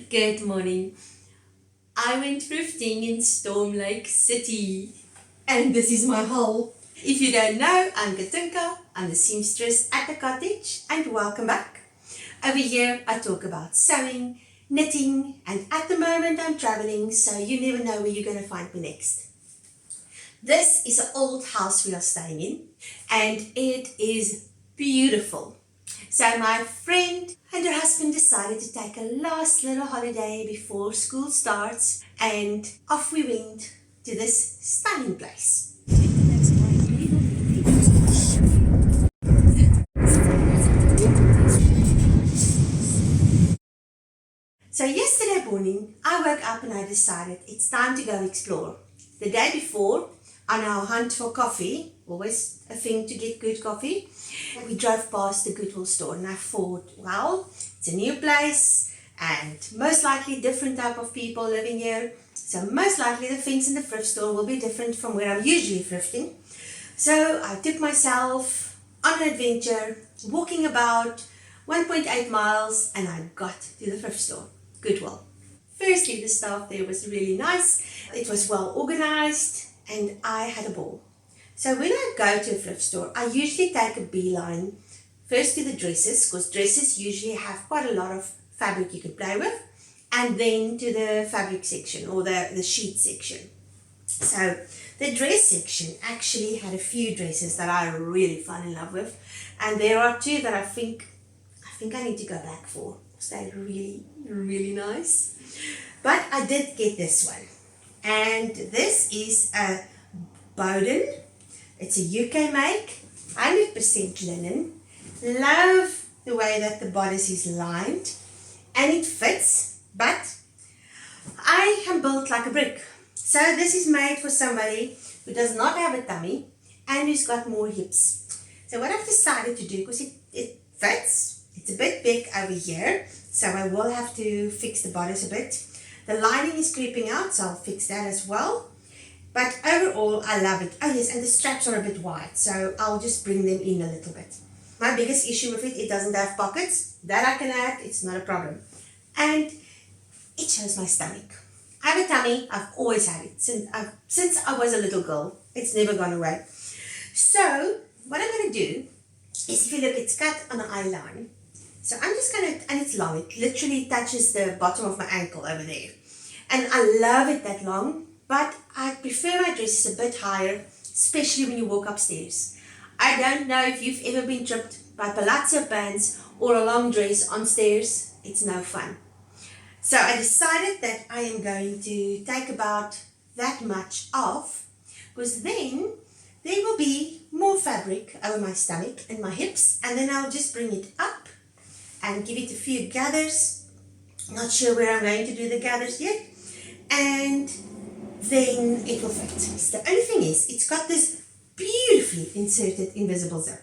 Good morning. I went thrifting in Storm Lake City and this is my haul. If you don't know, I'm Katinka, I'm the seamstress at the cottage and welcome back. Over here I talk about sewing, knitting, and at the moment I'm traveling, so you never know where you're going to find me next. This is an old house we are staying in and it is beautiful. So my friend and her husband decided to take a last little holiday before school starts and off we went to this stunning place. So yesterday morning I woke up and I decided it's time to go explore. The day before, on our hunt for coffee, always a thing to get good coffee, we drove past the Goodwill store and I thought, well, it's a new place and most likely different type of people living here. So most likely the things in the thrift store will be different from where I'm usually thrifting. So I took myself on an adventure, walking about 1.8 miles and I got to the thrift store, Goodwill. Firstly, the staff there was really nice. It was well organized and I had a ball. So when I go to a thrift store, I usually take a beeline first to the dresses, because dresses usually have quite a lot of fabric you can play with, and then to the fabric section or the sheet section. So the dress section actually had a few dresses that I really fell in love with, and there are two that I think I need to go back for, because they're really, really nice. But I did get this one, and this is a Bowden. It's a UK make, 100% linen. Love the way that the bodice is lined and it fits, but I am built like a brick. So this is made for somebody who does not have a tummy and who's got more hips. So what I've decided to do, because it fits, it's a bit big over here, so I will have to fix the bodice a bit. The lining is creeping out, so I'll fix that as well. But overall, I love it. Oh yes, and the straps are a bit wide, so I'll just bring them in a little bit. My biggest issue with it doesn't have pockets. That I can add, it's not a problem. And it shows my stomach. I have a tummy, I've always had it. Since I was a little girl, it's never gone away. So, what I'm going to do is, if you look, it's cut on an eye line. So I'm just going to, and it's long, it literally touches the bottom of my ankle over there. And I love it that long. But I prefer my dresses a bit higher, especially when you walk upstairs. I don't know if you've ever been tripped by palazzo pants or a long dress on stairs. It's no fun. So I decided that I am going to take about that much off, because then there will be more fabric over my stomach and my hips, and then I'll just bring it up and give it a few gathers. Not sure where I'm going to do the gathers yet. And then it will fit. So the only thing is, it's got this beautifully inserted invisible zip.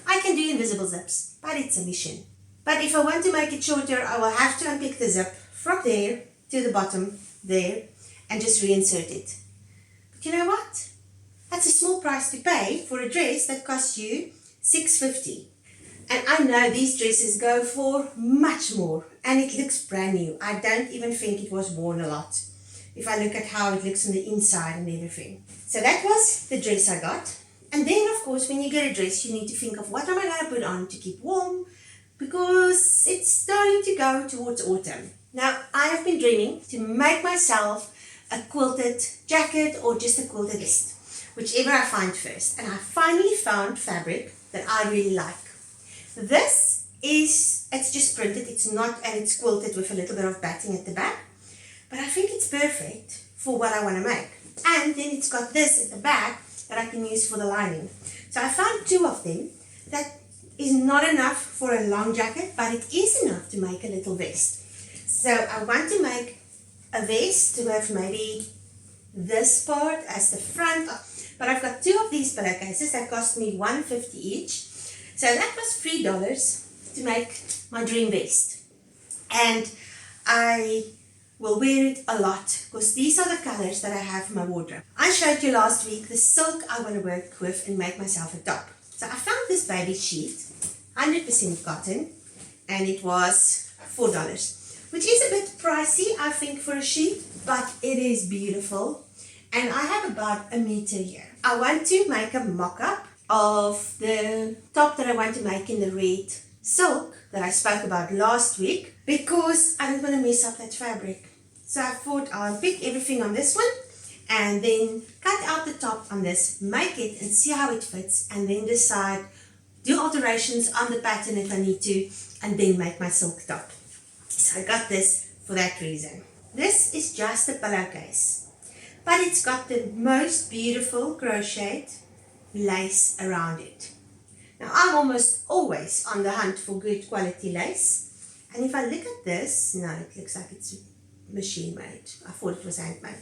I can do invisible zips, but it's a mission. But if I want to make it shorter, I will have to unpick the zip from there to the bottom there and just reinsert it. But you know what? That's a small price to pay for a dress that costs you $6.50. And I know these dresses go for much more, and it looks brand new. I don't even think it was worn a lot, if I look at how it looks on the inside and everything. So that was the dress I got. And then, of course, when you get a dress, you need to think of, what am I going to put on to keep warm? Because it's starting to go towards autumn. Now, I have been dreaming to make myself a quilted jacket or just a quilted vest, whichever I find first. And I finally found fabric that I really like. This is, it's just printed, it's not, and it's quilted with a little bit of batting at the back. But I think it's perfect for what I want to make. And then it's got this at the back that I can use for the lining. So I found two of them. That is not enough for a long jacket, but it is enough to make a little vest. So I want to make a vest to have maybe this part as the front. But I've got two of these pillowcases that cost me $1.50 each. So that was $3 to make my dream vest. And I will wear it a lot, because these are the colors that I have in my wardrobe. I showed you last week the silk I want to work with and make myself a top. So I found this baby sheet, 100% cotton, and it was $4. which is a bit pricey, I think, for a sheet, but it is beautiful. And I have about a meter here. I want to make a mock-up of the top that I want to make in the red silk that I spoke about last week, because I don't want to mess up that fabric. So I thought I'll pick everything on this one and then cut out the top on this, make it and see how it fits, and then decide, do alterations on the pattern if I need to, and then make my silk top. So I got this for that reason. This is just a pillowcase, but it's got the most beautiful crocheted lace around it. Now I'm almost always on the hunt for good quality lace, and if I look at this, no, it looks like it's machine made. I thought it was handmade,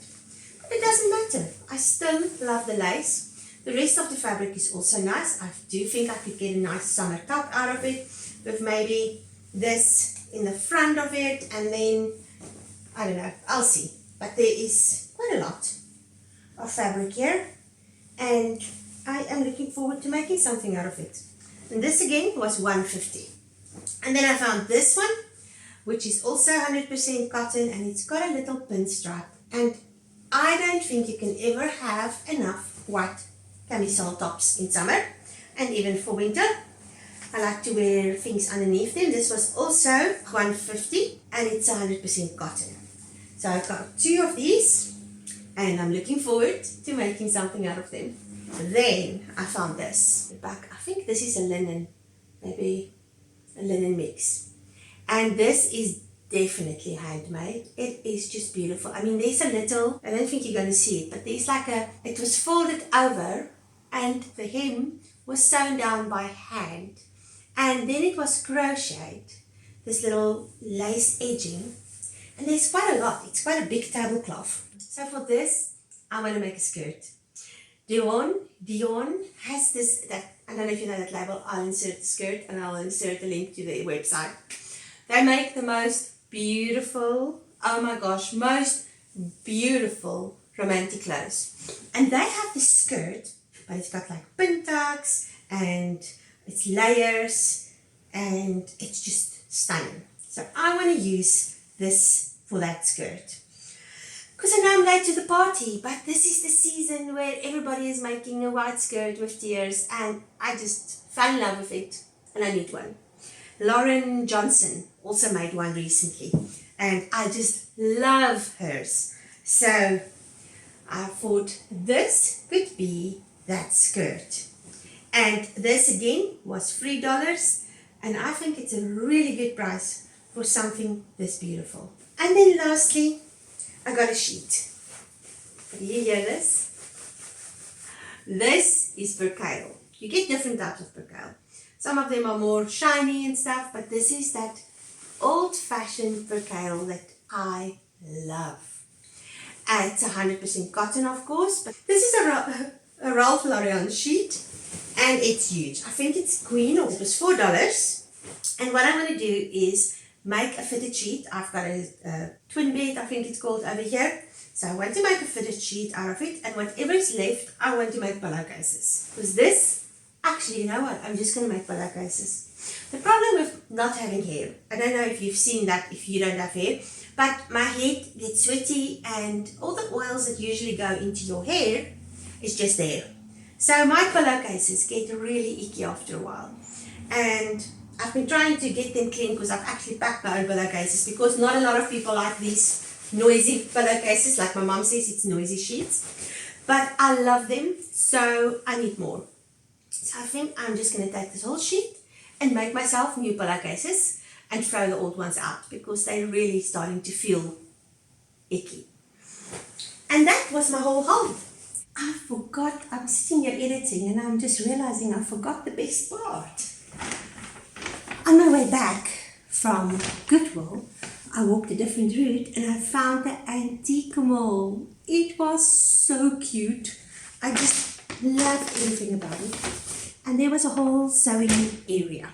but it doesn't matter. I still love the lace. The rest of the fabric is also nice. I do think I could get a nice summer top out of it with maybe this in the front of it, and then I don't know, I'll see. But there is quite a lot of fabric here, and I am looking forward to making something out of it. And this again was $1.50. And then I found this one, which is also 100% cotton, and it's got a little pinstripe. And I don't think you can ever have enough white camisole tops in summer, and even for winter. I like to wear things underneath them. This was also $1.50, and it's 100% cotton. So I've got 2 of these, and I'm looking forward to making something out of them. Then I found this. The back, I think this is a linen, maybe a linen mix. And this is definitely handmade. It is just beautiful. I mean, there's a little, I don't think you're going to see it, but there's like it was folded over, and the hem was sewn down by hand. And then it was crocheted, this little lace edging. And there's quite a lot. It's quite a big tablecloth. So for this, I want to make a skirt. Dion has this, that, I don't know if you know that label. I'll insert the skirt and I'll insert a link to their website. They make the most beautiful, oh my gosh, most beautiful romantic clothes. And they have this skirt, but it's got like pin tucks and it's layers, and it's just stunning. So I want to use this for that skirt. Because I know I'm late to the party, but this is the season where everybody is making a white skirt with tears, and I just fell in love with it, and I need one. Lauren Johnson also made one recently, and I just love hers. So I thought this could be that skirt. And this again was $3, and I think it's a really good price for something this beautiful. And then lastly, I got a sheet. Do you hear this? This is percale. You get different types of percale. Some of them are more shiny and stuff, but this is that old-fashioned percale that I love. And it's 100% cotton, of course, but this is a Ralph Lauren sheet, and it's huge. I think it's queen, or it was $4. And what I'm going to do is make a fitted sheet. I've got a twin bed, I think it's called, over here. So I want to make a fitted sheet out of it, and whatever is left, I want to make pillowcases. Because this, actually, you know what, I'm just going to make pillowcases. The problem with not having hair, I don't know if you've seen that if you don't have hair, but my head gets sweaty, and all the oils that usually go into your hair is just there. So my pillowcases get really icky after a while. And I've been trying to get them clean, because I've actually packed my own pillowcases, because not a lot of people like these noisy pillowcases. Like my mom says, it's noisy sheets. But I love them, so I need more. So I think I'm just going to take this whole sheet and make myself new pillowcases and throw the old ones out, because they're really starting to feel icky. And that was my whole haul. I forgot, I'm sitting here editing, and I'm just realizing I forgot the best part. On my way back from Goodwill, I walked a different route, and I found the antique mall. It was so cute. I just loved everything about it. And there was a whole sewing area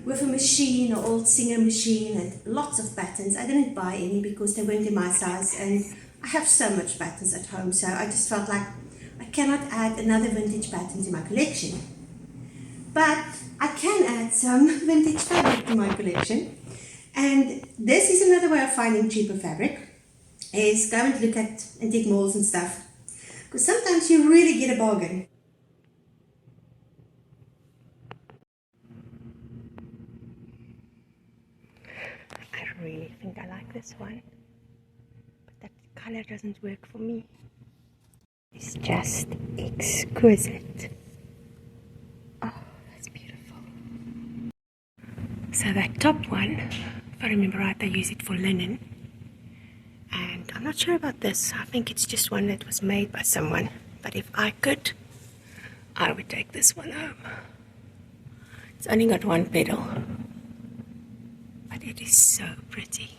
with a machine, an old Singer machine, and lots of patterns. I didn't buy any because they weren't in my size, and I have so much patterns at home, so I just felt like I cannot add another vintage pattern to my collection. But I can add some vintage fabric to my collection. And this is another way of finding cheaper fabric, is go and look at antique malls and stuff. Because sometimes you really get a bargain. I really think I like this one, but that color doesn't work for me. It's just exquisite. Oh, that's beautiful. So that top one, if I remember right, they use it for linen. And I'm not sure about this. I think it's just one that was made by someone. But if I could, I would take this one home. It's only got one petal, but it is so pretty.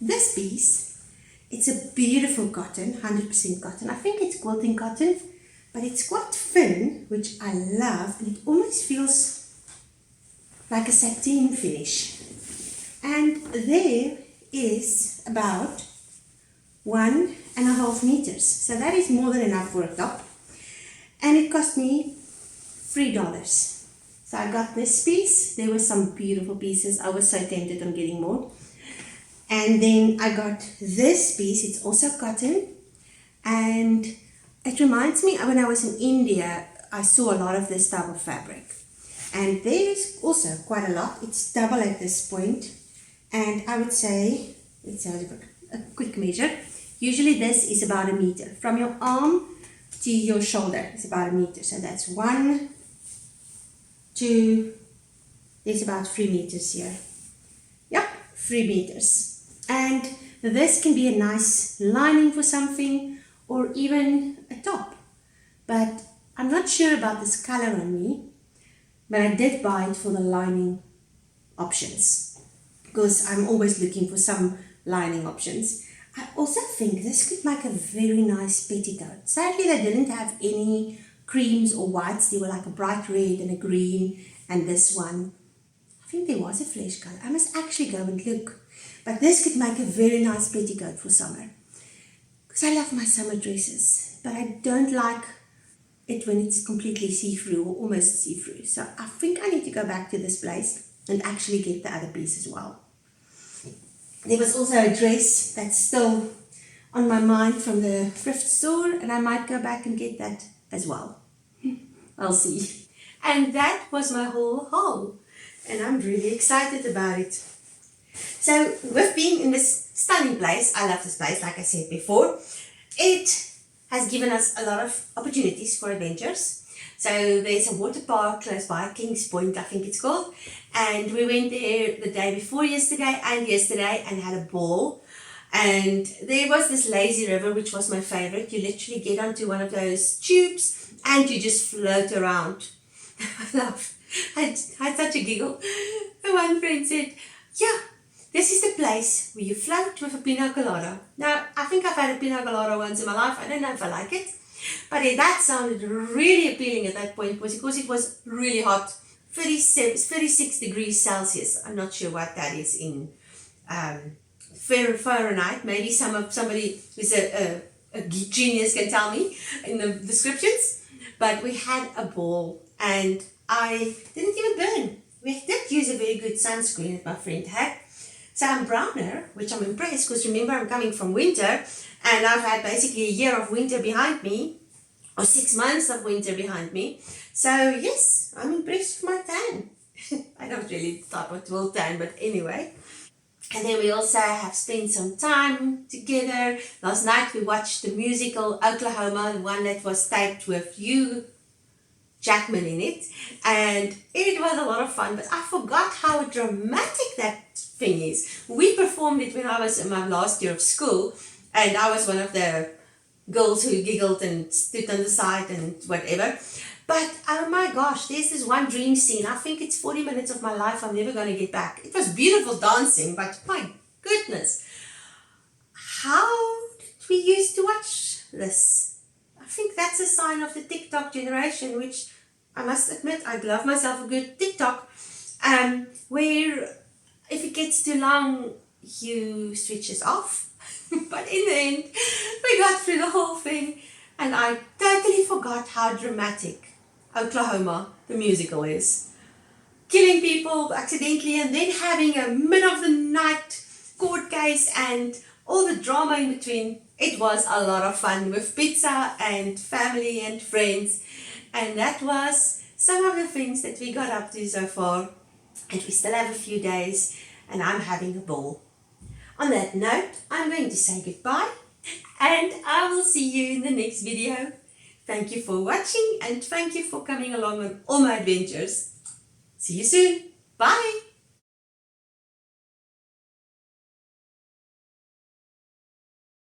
This piece, it's a beautiful cotton, 100% cotton. I think it's quilting cotton, but it's quite thin, which I love, and it almost feels like a sateen finish. And there is about 1.5 meters. So that is more than enough for a top. And it cost me $3. So I got this piece. There were some beautiful pieces. I was so tempted on getting more. And then I got this piece. It's also cotton. And it reminds me of when I was in India, I saw a lot of this type of fabric. And there is also quite a lot. It's double at this point. And I would say, let's have a quick measure. Usually this is about a meter. From your arm to your shoulder is about a meter. So that's 1, 2, there's about 3 meters here. Yep, 3 meters. And this can be a nice lining for something or even a top. But I'm not sure about this color on me, but I did buy it for the lining options because I'm always looking for some lining options. I also think this could make a very nice petticoat. Sadly, they didn't have any creams or whites. They were like a bright red and a green, and this one, I think there was a flesh color. I must actually go and look. But this could make a very nice petticoat for summer. Because I love my summer dresses, but I don't like it when it's completely see-through or almost see-through. So I think I need to go back to this place and actually get the other piece as well. There was also a dress that's still on my mind from the thrift store, and I might go back and get that as well. I'll see. And that was my whole haul, and I'm really excited about it. So with being in this stunning place, I love this place, like I said before, it has given us a lot of opportunities for adventures. So there's a water park close by, Kings Point I think it's called, and we went there the day before yesterday and yesterday and had a ball. And there was this lazy river, which was my favorite. You literally get onto one of those tubes and you just float around. I laughed. I had such a giggle. The one friend said, yeah, this is the place where you float with a pina colada. Now, I think I've had a pina colada once in my life. I don't know if I like it. But that sounded really appealing at that point because it was really hot. 36 degrees Celsius. I'm not sure what that is in Fahrenheit. Maybe somebody who's a genius can tell me in the descriptions. But we had a ball and I didn't even burn. We did use a very good sunscreen that my friend had. So I'm browner, which I'm impressed because remember I'm coming from winter and I've had basically a year of winter behind me, or 6 months of winter behind me. So yes, I'm impressed with my tan. I don't really thought what will tan, but anyway. And then we also have spent some time together. Last night we watched the musical Oklahoma, the one that was taped with Hugh Jackman in it, and it was a lot of fun, but I forgot how dramatic that thing is. We performed it when I was in my last year of school, and I was one of the girls who giggled and stood on the side and whatever. But oh my gosh, there's this one dream scene. I think it's 40 minutes of my life I'm never going to get back. It was beautiful dancing, but my goodness, how did we used to watch this? I think that's a sign of the TikTok generation, which I must admit, I love myself a good TikTok, where if it gets too long, you switch it off. But in the end, we got through the whole thing, and I totally forgot how dramatic Oklahoma, the musical, is. Killing people accidentally and then having a mid of the night court case and all the drama in between. It was a lot of fun with pizza and family and friends, and that was some of the things that we got up to so far, and we still have a few days, and I'm having a ball. On that note, I'm going to say goodbye, and I will see you in the next video. Thank you for watching, and thank you for coming along on all my adventures. See you soon. Bye.